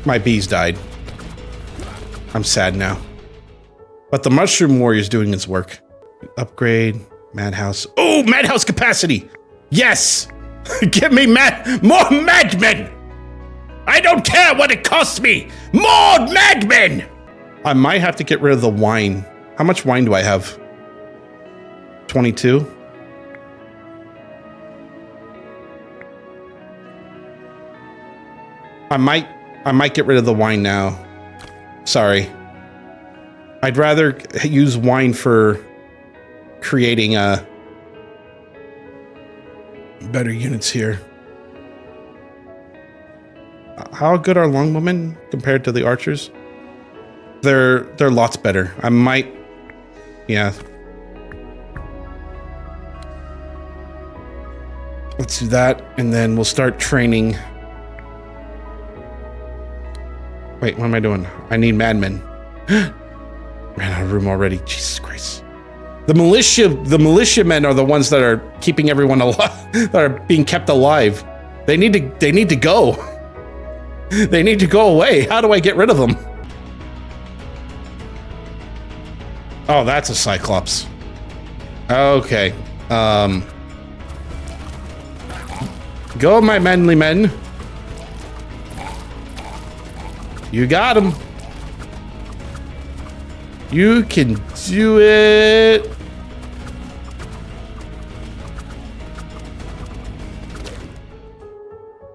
My bees died. I'm sad now. But the mushroom warrior's doing its work. Upgrade, madhouse. Oh, madhouse capacity! Yes! Give me more madmen! I don't care what it costs me! More madmen! I might have to get rid of the wine. How much wine do I have? 22? I might get rid of the wine now. Sorry. I'd rather use wine for creating better units here. How good are longbowmen compared to the archers? They're lots better. I might, yeah. Let's do that, and then we'll start training. Wait, what am I doing? I need madmen. Ran out of room already. Jesus Christ. The militiamen are the ones that are keeping everyone alive, that are being kept alive. They need to go. They need to go away. How do I get rid of them? Oh, that's a Cyclops. Okay. Go, my manly men. You got him. You can do it.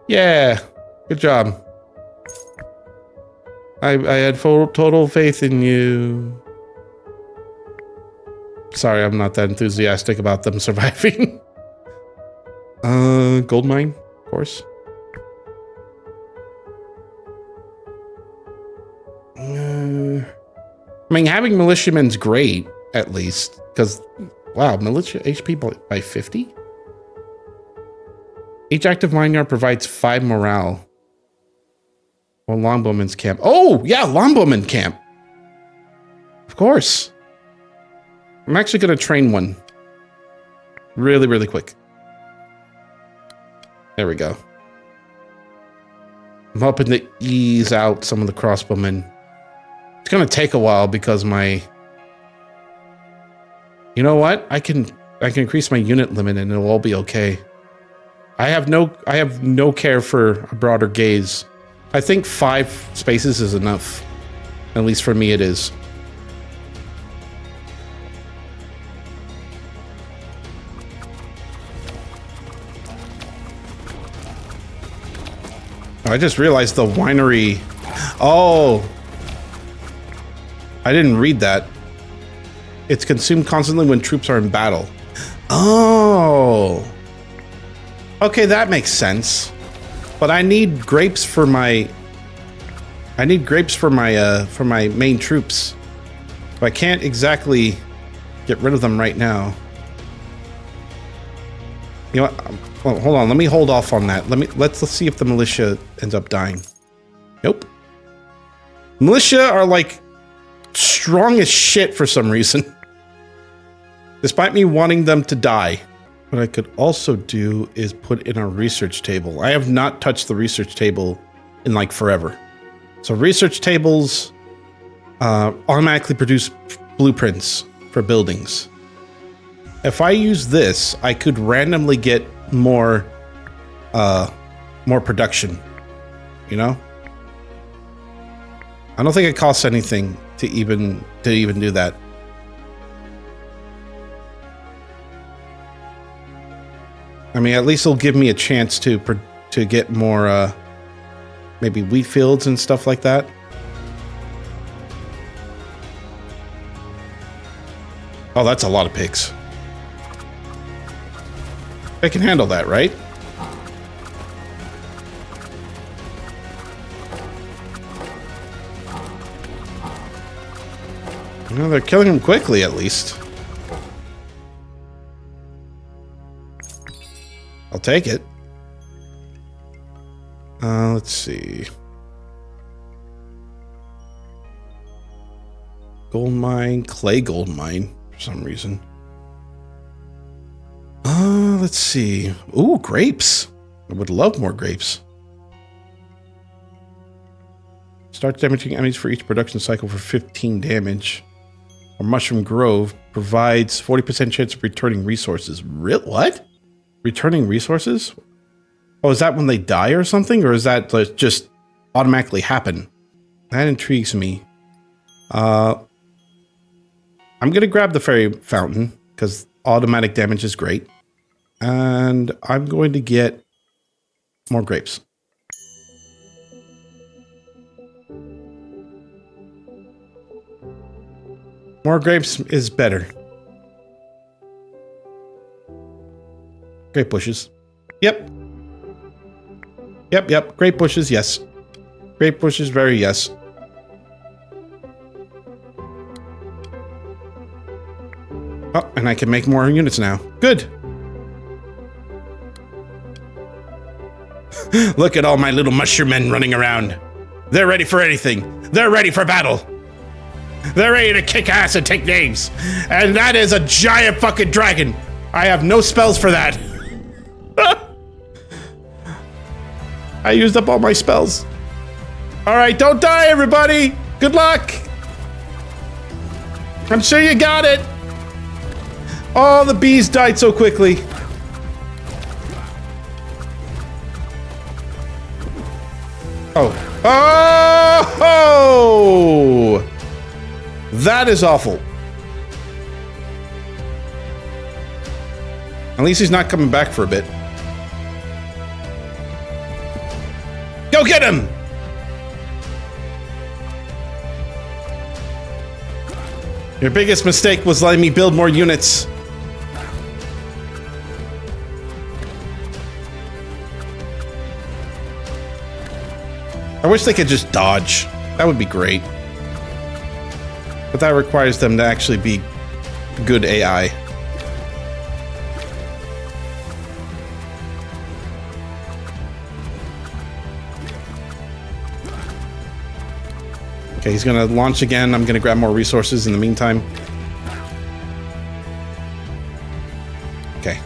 Yeah, good job. I had total faith in you. Sorry, I'm not that enthusiastic about them surviving. Gold mine, of course. I mean, having militiamen's great, at least, because, wow, militia HP by 50? Each active vineyard provides 5 morale. Well, longbowman's camp. Oh, yeah, longbowman camp. Of course. I'm actually going to train one. Really, really quick. There we go. I'm hoping to ease out some of the crossbowmen. It's going to take a while because my You know what? I can increase my unit limit and it'll all be okay. I have no care for a broader gaze. I think 5 spaces is enough. At least for me it is. I just realized the winery. Oh, I didn't read that. It's consumed constantly when troops are in battle. Oh, okay, that makes sense. But I need grapes for my. I need grapes for my main troops. But I can't exactly get rid of them right now. You know what? Oh, hold on. Let me hold off on that. Let's see if the militia ends up dying. Nope. Militia are like strong as shit for some reason. Despite me wanting them to die. What I could also do is put in a research table. I have not touched the research table in like forever. So research tables automatically produce blueprints for buildings. If I use this, I could randomly get more production, you know? I don't think it costs anything to even do that. I mean, at least it'll give me a chance to get more maybe wheat fields and stuff like that. Oh, that's a lot of pigs. I can handle that, right? Well, they're killing them quickly, at least. I'll take it. Let's see. Gold mine, clay gold mine, for some reason. Let's see. Ooh, grapes. I would love more grapes. Start damaging enemies for each production cycle for 15 damage. Or Mushroom Grove provides 40% chance of returning resources. What? Returning resources? Oh, is that when they die or something? Or is that just automatically happen? That intrigues me. I'm going to grab the fairy fountain because automatic damage is great. And I'm going to get more grapes. More grapes is better. Grape bushes. Yep. Yep. Grape bushes, yes. Grape bushes, very yes. Oh, and I can make more units now. Good. Look at all my little mushroom men running around. They're ready for anything. They're ready for battle. They're ready to kick ass and take names. And that is a giant fucking dragon. I have no spells for that. I used up all my spells. All right, don't die, everybody. Good luck. I'm sure you got it. Oh, the bees died so quickly. Oh. Oh! That is awful. At least he's not coming back for a bit. Go get him! Your biggest mistake was letting me build more units. I wish they could just dodge. That would be great. But that requires them to actually be good AI. Okay, he's gonna launch again. I'm gonna grab more resources in the meantime. Okay.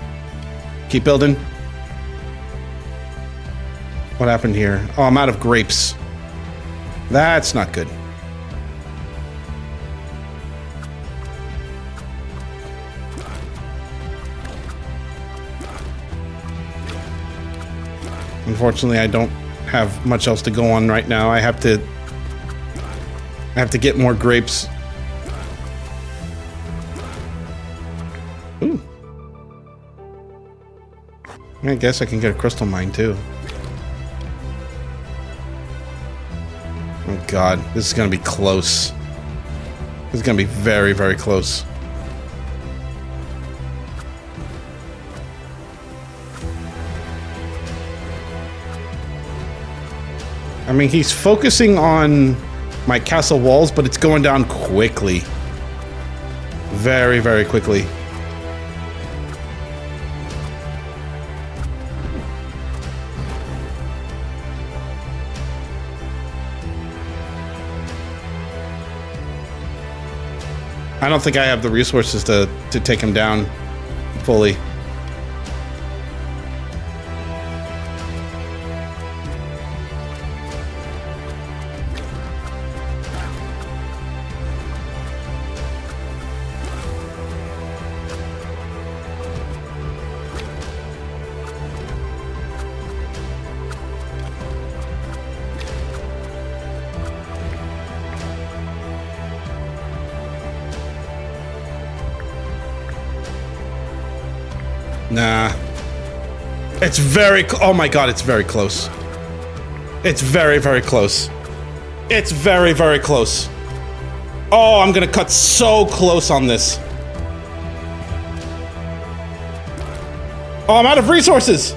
Keep building. What happened here? Oh, I'm out of grapes. That's not good. Unfortunately, I don't have much else to go on right now. I have to get more grapes. Ooh. I guess I can get a crystal mine too. Oh god, this is gonna be close. This is gonna be very, very close. I mean, he's focusing on my castle walls, but it's going down quickly. Very, very quickly. I don't think I have the resources to take him down fully. Nah. It's very... Oh my god, it's very close. It's very, very close. It's very, very close. Oh, I'm gonna cut so close on this. Oh, I'm out of resources!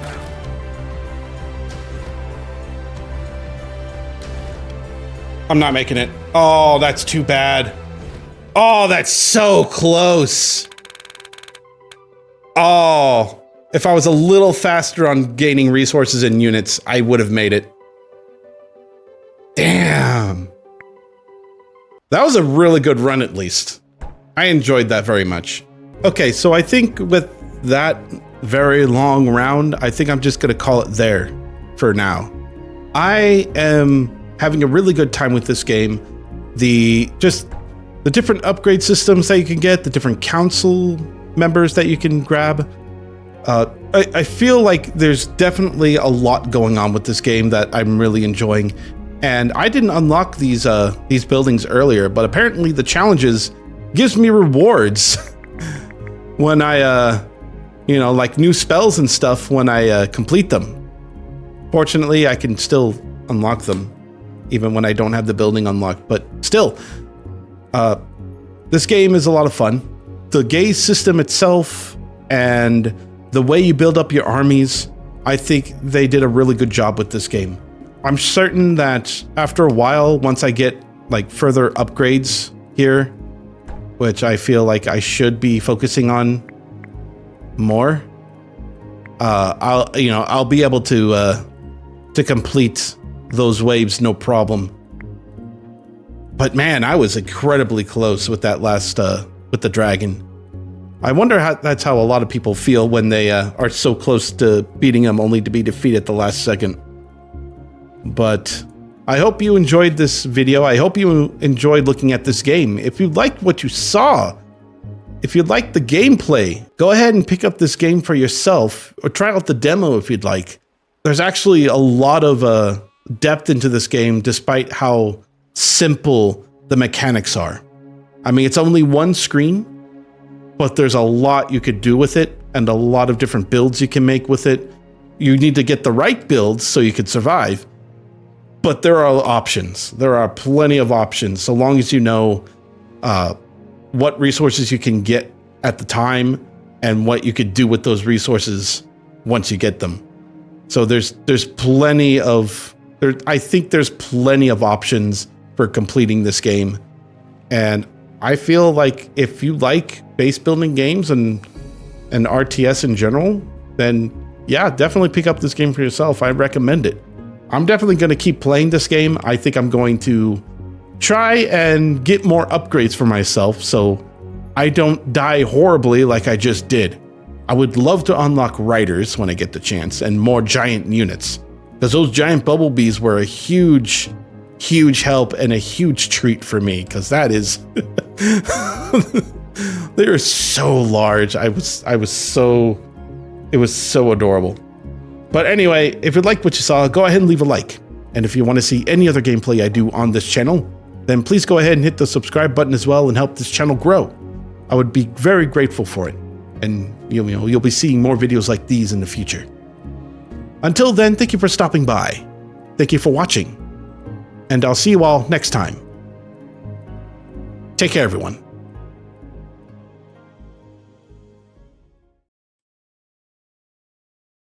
I'm not making it. Oh, that's too bad. Oh, that's so close. Oh, if I was a little faster on gaining resources and units, I would have made it. Damn. That was a really good run, at least. I enjoyed that very much. Okay, so I think with that very long round, I think I'm just going to call it there for now. I am having a really good time with this game. The different upgrade systems that you can get, the different council members that you can grab. I feel like there's definitely a lot going on with this game that I'm really enjoying. And I didn't unlock these buildings earlier, but apparently the challenges gives me rewards when I, you know, like new spells and stuff when I complete them. Fortunately, I can still unlock them even when I don't have the building unlocked, but still, this game is a lot of fun. The gaze system itself and the way you build up your armies, I think they did a really good job with this game. I'm certain that after a while, once I get like further upgrades here, which I feel like I should be focusing on more, I'll be able to complete those waves no problem. But man, I was incredibly close with that last with the dragon. I wonder how that's how a lot of people feel when they are so close to beating him only to be defeated at the last second. But I hope you enjoyed this video. I hope you enjoyed looking at this game. If you liked what you saw, if you liked the gameplay, go ahead and pick up this game for yourself or try out the demo if you'd like. There's actually a lot of depth into this game despite how simple the mechanics are. I mean, it's only one screen, but there's a lot you could do with it and a lot of different builds you can make with it. You need to get the right builds so you could survive, but there are options. There are plenty of options so long as you know what resources you can get at the time and what you could do with those resources once you get them. So there's plenty of, I think there's plenty of options for completing this game. And I feel like if you like base building games and RTS in general, then yeah, definitely pick up this game for yourself. I recommend it. I'm definitely going to keep playing this game. I think I'm going to try and get more upgrades for myself so I don't die horribly like I just did. I would love to unlock riders when I get the chance and more giant units, because those giant bumblebees were a huge help and a huge treat for me, because that is they were so large. It was so adorable. But anyway, if you liked what you saw, go ahead and leave a like. And if you want to see any other gameplay I do on this channel, then please go ahead and hit the subscribe button as well and help this channel grow. I would be very grateful for it. And you'll be seeing more videos like these in the future. Until then, thank you for stopping by. Thank you for watching. And I'll see you all next time. Take care, everyone.